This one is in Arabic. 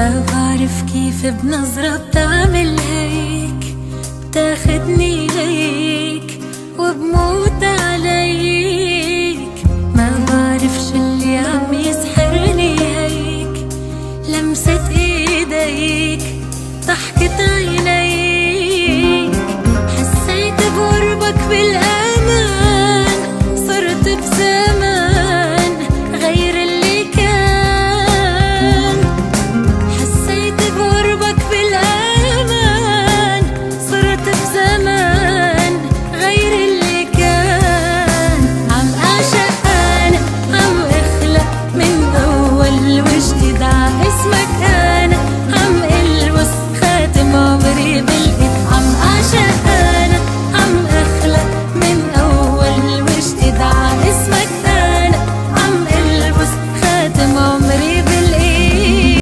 ما بعرف كيف بنظرة بتعمل هيك، بتاخدني ليك وبموت عليك. ما بعرف شو اللي عم يسحرني هيك، لمسة ايديك، ضحكة عينيك. حسيت بقربك بالامان، صرت بزمان غير اللي كان. حسيت بقربك بالامان، صرت بزمان غير اللي كان. عم اعشق انا، عم اخلق من اول وجديد ع اسمك.